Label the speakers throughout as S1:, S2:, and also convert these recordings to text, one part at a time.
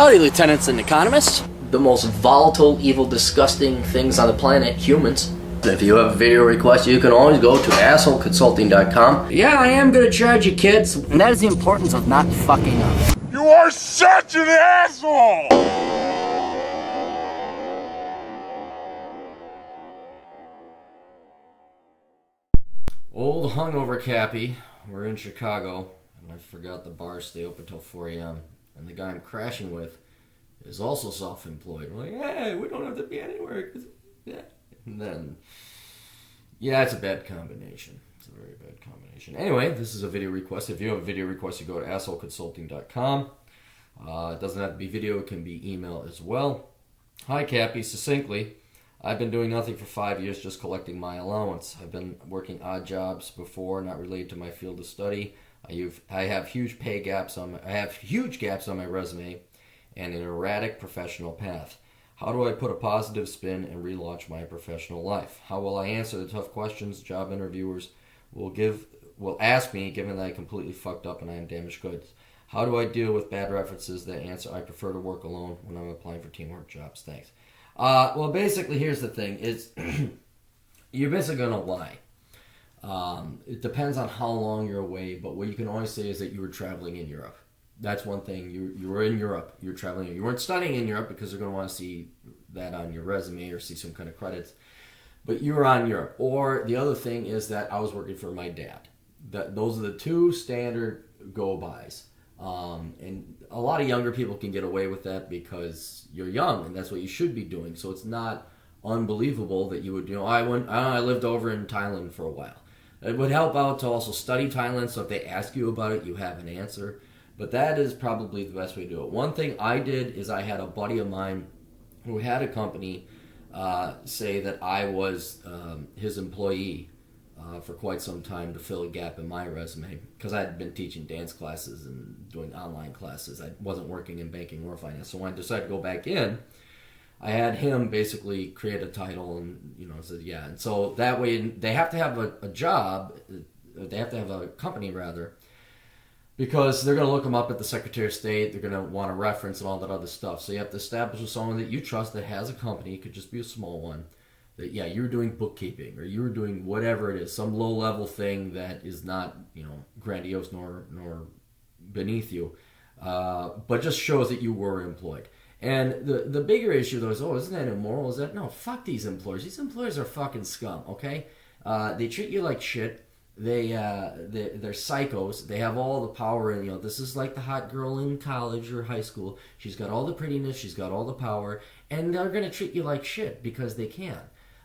S1: Howdy, lieutenants and economists.
S2: The most volatile, evil, disgusting things on the planet, humans. If you have a video request, you can always go to assholeconsulting.com.
S1: Yeah, I am gonna charge you, kids. And that is the importance of not fucking up.
S3: You are such an asshole!
S2: Old hungover Cappy. We're in Chicago, and I forgot the bars stay open till 4 a.m. And the guy I'm crashing with is also self-employed. We're like, hey, we don't have to be anywhere. Yeah. And then, yeah, it's a bad combination. It's a very bad combination. Anyway, this is a video request. If you have a video request, you go to assholeconsulting.com. It doesn't have to be video. It can be email as well. Hi, Cappy. Succinctly, I've been doing nothing for 5 years, just collecting my allowance. I've been working odd jobs before, not related to my field of study. I have huge gaps on my resume and an erratic professional path. How do I put a positive spin and relaunch my professional life? How will I answer the tough questions job interviewers will ask me, given that I completely fucked up and I am damaged goods? How do I deal with bad references that answer I prefer to work alone when I'm applying for teamwork jobs? Thanks. Well, basically, here's the thing: is you're basically gonna lie. It depends on how long you're away, but what you can always say is that you were traveling in Europe. That's one thing. You were in Europe. You were traveling. You weren't studying in Europe because they're going to want to see that on your resume or see some kind of credits. But you were on Europe. Or the other thing is that I was working for my dad. Those are the two standard go-bys. And a lot of younger people can get away with that because you're young and that's what you should be doing. So it's not unbelievable that you would, I lived over in Thailand for a while. It would help out to also study Thailand, so if they ask you about it, you have an answer. But that is probably the best way to do it. One thing I did is I had a buddy of mine who had a company say that I was his employee for quite some time to fill a gap in my resume because I had been teaching dance classes and doing online classes. I wasn't working in banking or finance. So when I decided to go back in, I had him basically create a title and, said, yeah. And so that way they have to have a job, they have to have a company rather, because they're going to look them up at the Secretary of State. They're going to want a reference and all that other stuff. So you have to establish with someone that you trust that has a company. It could just be a small one. That, yeah, you're doing bookkeeping or you're doing whatever it is, some low-level thing that is not, grandiose nor beneath you, but just shows that you were employed. And the bigger issue, though, is, isn't that immoral? Is that, no, fuck these employers. These employers are fucking scum, okay? They treat you like shit. They're psychos. They have all the power, and, this is like the hot girl in college or high school. She's got all the prettiness. She's got all the power. And they're going to treat you like shit because they can.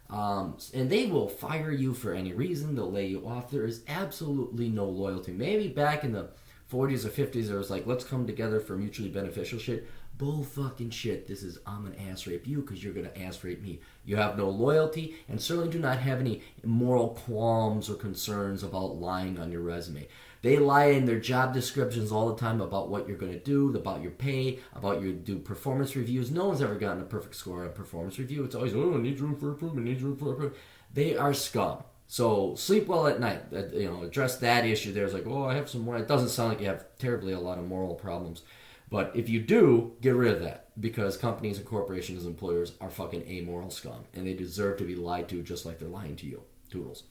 S2: And they will fire you for any reason. They'll lay you off. There is absolutely no loyalty. Maybe back in the 40s or 50s, there was like, let's come together for mutually beneficial shit. Bull fucking shit. This is, I'm going to ass rape you because you're going to ass rape me. You have no loyalty and certainly do not have any moral qualms or concerns about lying on your resume. They lie in their job descriptions all the time about what you're going to do, about your pay, about your do performance reviews. No one's ever gotten a perfect score on a performance review. It's always, needs room for improvement, needs room for improvement. They are scum. So sleep well at night. Address that issue there. It's like, I have some more. It doesn't sound like you have terribly a lot of moral problems. But if you do, get rid of that. Because companies and corporations and employers are fucking amoral scum. And they deserve to be lied to just like they're lying to you. Toodles.